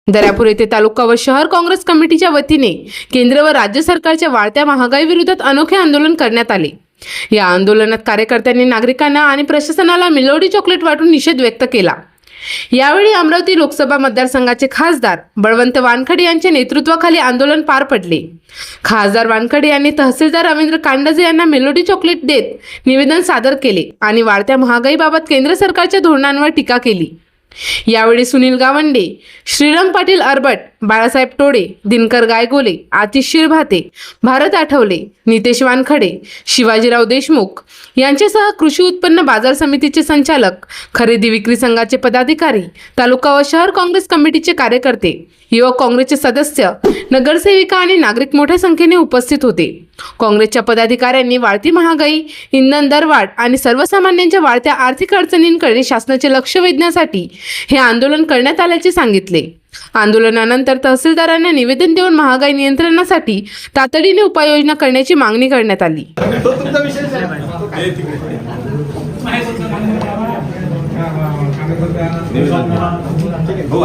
दर्यापूर येथे तालुका व शहर काँग्रेस कमिटीच्या वतीने केंद्र व राज्य सरकारच्या वाढत्या महागाई विरोधात अनोखे आंदोलन करण्यात आले। या आंदोलनात कार्यकर्त्यांनी नागरिकांना आणि प्रशासनाला मिलोडी चॉकलेट वाटून निषेध व्यक्त केला। यावेळी अमरावती लोकसभा मतदारसंघाचे खासदार बळवंत वानखडे यांच्या नेतृत्वाखाली आंदोलन पार पडले। खासदार वानखडे यांनी तहसीलदार रवींद्र कांडजे यांना मेलोडी चॉकलेट देत निवेदन सादर केले आणि वाढत्या महागाईबाबत केंद्र सरकारच्या धोरणांवर टीका केली। यावेळी सुनील गावंडे, श्रीराम पाटील अरबट, बाळासाहेब टोडे, दिनकर गायगोले, आतिश शिरभाते, भारत आठवले, नितेश वानखडे, शिवाजीराव देशमुख यांच्यासह कृषी उत्पन्न बाजार समितीचे संचालक, खरेदी विक्री संघाचे पदाधिकारी, तालुका व शहर काँग्रेस कमिटीचे कार्यकर्ते, युवक काँग्रेसचे सदस्य, नगरसेविका आणि नागरिक मोठ्या संख्येने उपस्थित होते। काँग्रेसच्या पदाधिकाऱ्यांनी वाढती महागाई, इंधन दरवाढ आणि सर्वसामान्यांच्या वाढत्या आर्थिक अडचणींकडे शासनाचे लक्ष वेधण्यासाठी हे आंदोलन करण्यात आल्याचे सांगितले। आंदोलनानंतर तहसीलदारांना निवेदन देऊन महागाई नियंत्रणासाठी तातडीने उपाययोजना करण्याची मागणी करण्यात आली। हो